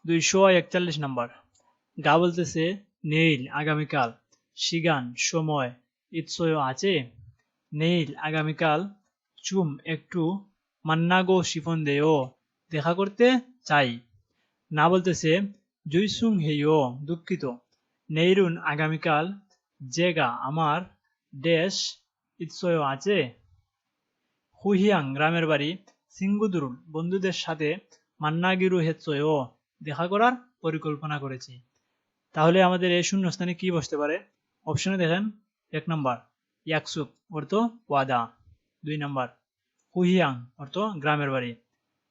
241 নম্বর। গা বলতেছে নেইল আগামীকাল, শিগান সময়, ইৎসয় আছে, নেইল আগামীকাল, চুম একটু, মান্নাগো শিফন দেও দেখা করতে চাই। না বলতেছে জুইসুং হেইও দুঃখিত, নেইরুন আগামীকাল, জেগা আমার, দেশ ইৎসয় আছে। হুহিয়াং গ্রামের বাড়ি, সিঙ্গুদুরুল বন্ধুদের সাথে, মান্নাগিরু হেৎসয়ও দেখা করার পরিকল্পনা করেছি। তাহলে আমাদের এই শূন্যস্থানে কি বসতে পারে? অপশনে দেখেন, 1 নম্বর ইয়াকসুক অর্থ ওয়াদা, 2 নম্বর হুহিয়াং অর্থ গ্রামের বাড়ি,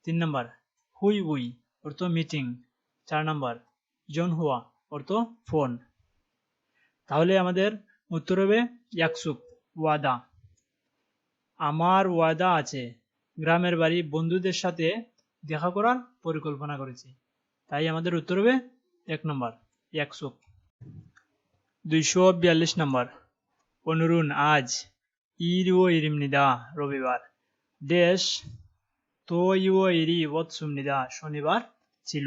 3 নম্বর হুই উই অর্থ মিটিং, 4 নম্বর জনহুয়া অর্থ ফোন। তাহলে আমাদের উত্তর হবে ইয়াকসুক ওয়াদা। আমার ওয়াদা আছে, গ্রামের বাড়ি বন্ধুদের সাথে দেখা করার পরিকল্পনা করেছি। তাই আমাদের উত্তর হবে 1 নম্বর ইয়াকসুক। 242 নম্বর। অনুরুণ আজ, ইরিও ইরিমনিদা রবিবার, দেশ তো ইও ইরি ওৎসুমনিদা শনিবার ছিল।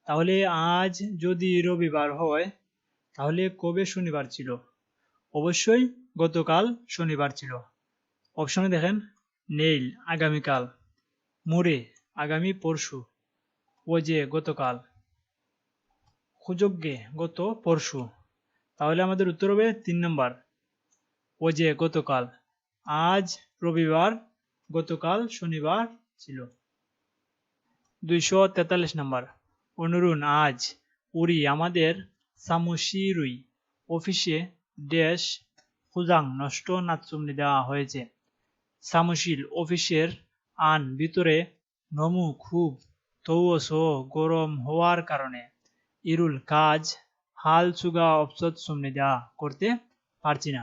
তাহলে আজ যদি রবিবার হয় তাহলে কবে শনিবার ছিল? অবশ্যই গতকাল শনিবার ছিল। অপশনে দেখেন, নেইল আগামীকাল, মুরে আগামী পরশু, ওজে গতকাল, সুযোগ্যে গত পরশু। তাহলে আমাদের উত্তর হবে 3 নম্বর ওজে গতকাল। আজ রবিবার, গতকাল শনিবার ছিল। 243 নম্বর। অনুরুণ আজ, উরি আমাদের, সামুশিরুই অফিসে, ড্যাশ হুজাং নষ্ট নাৎসুমনি দেওয়া হয়েছে। সামুশিল অফিসের, আন ভিতরে, নমু খুব, তৌসো গরম হওয়ার কারণে, ইরুল কাজ, হাল সুগা অপসদ সুমনি দেওয়া করতে পারছি না।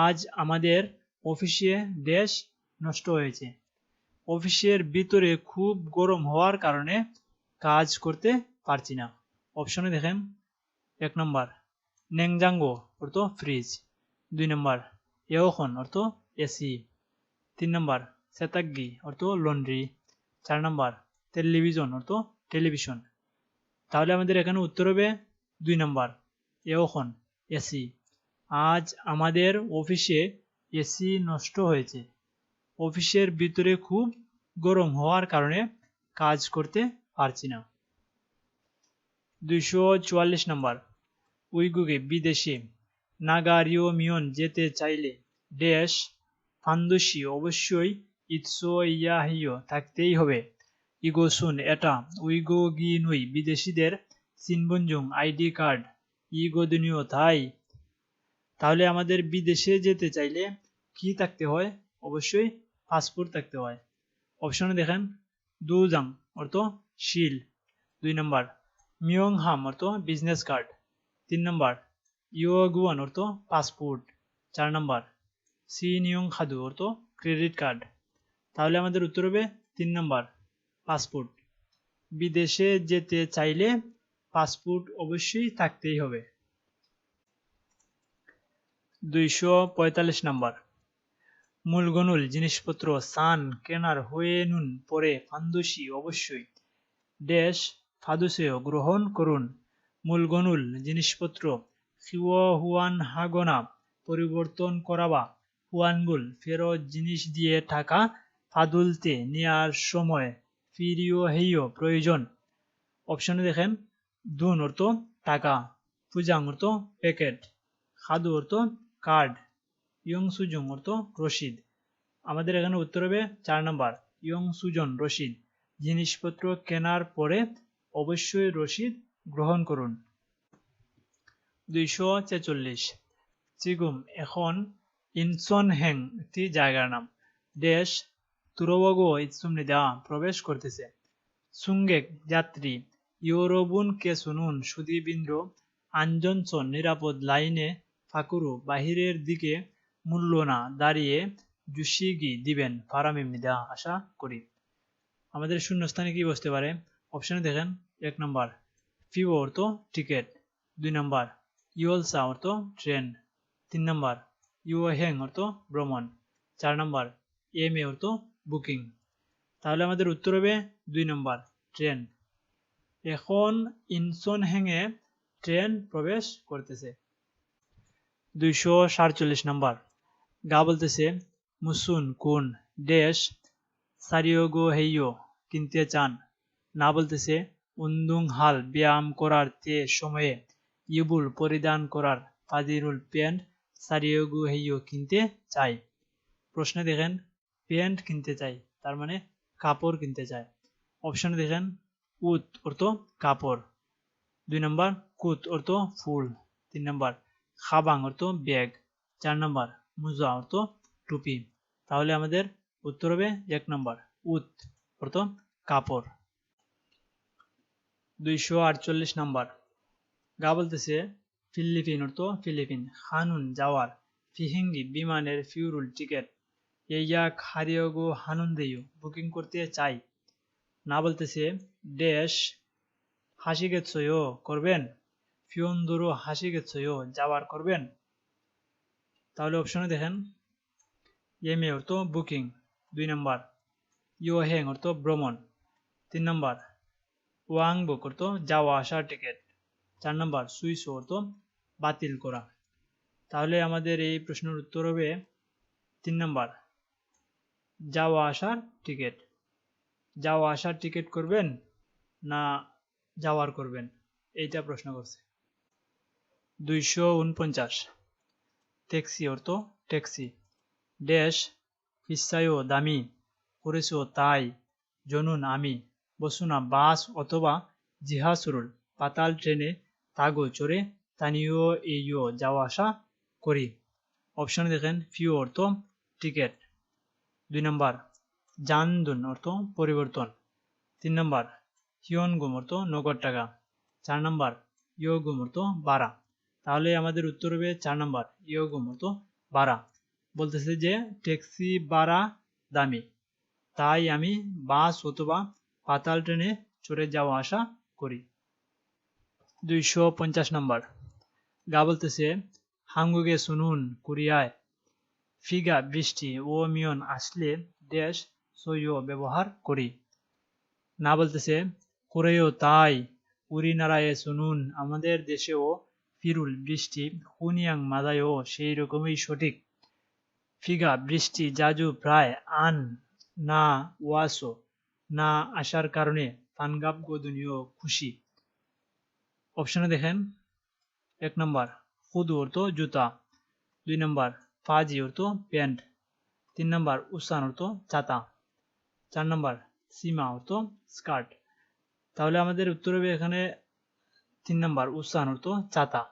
আজ আমাদের অফিসে ড্যাশ নষ্ট হয়েছে। অফিসের ভিতরে খুব গরম হওয়ার কারণে কাজ করতে পারছি না। অপশনে দেখেন, 1 নম্বর নেংজাঙ্গো অর্থ ফ্রিজ, 2 নম্বর এওখন অর্থ এসি, 3 নম্বর সেতাগ্গি অর্থ লন্ড্রি, 4 নম্বর টেলিভিশন অর্থ টেলিভিশন। তাহলে আমাদের এখানে উত্তর হবে 2 নম্বর এওখন এসি। আজ আমাদের অফিসে এসি নষ্ট হয়েছে। অফিসের ভিতরে খুব গরম হওয়ার কারণে কাজ করতে পারছি না। 244 নম্বর। উইগুগে বিদেশে, নাগারিও মিয়ন যেতে চাইলে, ড্যাশ ফান্দুশি অবশ্যই, ইৎসো ইয়াহিও থাকতেই হবে, ইগোসুন এটা, উইগো গি নুই বিদেশিদের, সিনবঞ্জুং আইডি কার্ড, ইগোদিনীয় তাই। তাহলে আমাদের বিদেশে যেতে চাইলে কি থাকতে হয়? অবশ্যই পাসপোর্ট থাকতে হয়। অপশনে দেখেন, দুজাং অর্থ শিল, 2 নম্বর মিয়ং হাম অর্থ বিজনেস কার্ড, 3 নম্বর ইয়োগুয়ান অর্থ পাসপোর্ট, 4 নম্বর সিনিয়ং খাদু অর্থ ক্রেডিট কার্ড। তাহলে আমাদের উত্তর হবে 3 নম্বর পাসপোর্ট। বিদেশে যেতে চাইলে পাসপোর্ট অবশ্যই থাকতেই হবে। 245 নম্বর। মূলগনুল জিনিসপত্র সান কেনার হয়ে নুন পরে ফান্দুসি অবশ্যই, ড্যাশ ফাদুসেও গ্রহণ করুন। মূলগনুল জিনিসপত্র, খিও হুয়ান হাগোনা পরিবর্তন করাবা, হুয়ানগুল ফেরত জিনিস দিয়ে টাকা ফাদুলতে নেয়ার সময়, ফিরিও হেইও প্রয়োজন। অপশনে দেখেন, দুন অর্থ টাকা, ফুজাং অর্থ প্যাকেট, খাদু অর্থ কার্ড, ইয়ং সুজুং অর্থ রসিদ। আমাদের এখানে উত্তর হবে 4 নম্বর ইয়ং সুজন রসিদ। জিনিসপত্র কেনার পরে অবশ্যই রসিদ গ্রহণ করুন। 246। চিগুম এখন, ইনসন হ্যাং একটি জায়গার নাম, ড্যাশ তুরোগো ইৎসুমনিদা প্রবেশ করতেছে, সুঙ্গেক যাত্রী, ইউরোবুন কে শুনুন সুদীবিন্দ্র, আঞ্জনসন নিরাপদ লাইনে, ফাকুরু বাহিরের দিকে, মূল্য না দাঁড়িয়ে, জুশিগি দিবেন ফারামিমনিদা আশা করি। আমাদের শূন্যস্থানে কি বসতে পারে? অপশনে দেখেন, 1 নম্বর ফিও অর্থ টিকিট, 2 নম্বর ইওলসা অর্থ ট্রেন, 3 নম্বর ইউহ্যাং অর্থ ভ্রমণ, 4 নম্বর এম এ অর্থ বুকিং। তাহলে আমাদের উত্তর হবে 2 নম্বর ট্রেন। এখন ইনসনহেঙে ট্রেন প্রবেশ করতেছে। 247 নাম্বার। গা বলতেছে মুসুন কুন ড্যাশ সারিয়োগো হেইয়ো কিনতে চান। না বলতেছে উন্দুং হাল ব্যায়াম করার তে সময়ে ইবুল পরিধান করার ফাদিরুল প্যান্ট সারিয়োগো হেইয়ো কিনতে চাই। প্রশ্নে দেখেন প্যান্ট কিনতে চাই তার মানে কাপড় কিনতে চায়। অপশনে দেখেন উত অর্থ কাপড়, 2 নম্বর কুত অর্থ ফুল, 3 নম্বর খাবাং অর্থ ব্যাগ, 4 নম্বর মুজা অর্থ টুপি। তাহলে আমাদের উত্তর হবে 1 নম্বর উত অর্থ কাপড়। 248 নম্বর। গা বলতেছে ফিলিপিন অর্থ ফিলিপিন হানুন যাওয়ার ফিহিঙ্গি বিমানের ফিউরুল টিকেট ইয়াক হারিয়োগো হানুন দেয়ু বুকিং করতে চাই। না বলতেছে ড্যাশ হাসি গেছয়ো করবেন ফিওন্দুরো হাসি গেছয়ো যাওয়ার করবেন। তাহলে অপশনে দেখেন এমএ অর্থ বুকিং, 2 নম্বর ইয়ো হ্যাং অর্থ ভ্রমণ, 3 নম্বর ওয়াং বুক অর্থ যাওয়া আসার টিকিট, 4 নম্বর সুইস অর্থ বাতিল করা। তাহলে আমাদের এই প্রশ্নের উত্তর হবে 3 নম্বর যাওয়া আসার টিকিট। যাওয়া আসার টিকিট করবেন না যাওয়ার করবেন এইটা প্রশ্ন করছে। 249 ট্যাক্সি অর্থ ট্যাক্সি ড্যাশ পিসায়ও দামি করেছো তাই জনুন আমি বসুনা বাস অথবা জিহাসুরুল পাতাল ট্রেনে তাগো চড়ে তানিও এইও যাওয়া আসা করি। অপশন দেখেন ফিউ অর্থ টিকিট, 2 নম্বর জানদুন অর্থ পরিবর্তন, 3 নম্বর হিয়নগুম অর্থ নগদ টাকা, 4 নম্বর ইয়োগুম অর্থ ভাড়া। তাহলে আমাদের উত্তর হবে 4 নম্বর ইয়োগুম অর্থ ভাড়া। বলতেছে যে ট্যাক্সি ভাড়া দামি তাই আমি বাস অথবা পাতাল ট্রেনে চড়ে যাওয়া আসা করি। 250 নম্বর। গা বলতেছে হাঙ্গুগে শুনুন কোরিয়ায় ফিগা বৃষ্টি ও মিয়ন আসলে ড্যাশ সইও ব্যবহার করি। না বলতেছে কোরেও তাই উরি নারায়ে শুনুন আমাদের দেশেও ফিরুল বৃষ্টি হুনিয়াং মাদায়ও সেই রকমই সঠিক। ফিগা বৃষ্টি জাজু প্রায় আন না ওয়াসো না আসার কারণে তানগাব গদনীয় খুশি। অপশনে দেখেন 1 নম্বর খুদু অর্থ জুতা, 2 নম্বর ফাজি অর্থ প্যান্ট, 3 নম্বর উসান অর্থ ছাতা, 4 নম্বর সীমা অর্থ স্কার্ট। তাহলে আমাদের উত্তর হবে এখানে 3 নম্বর উসান অর্থ ছাতা।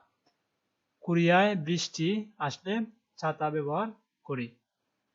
কোরিয়ায় বৃষ্টি আসলে ছাতা ব্যবহার করি।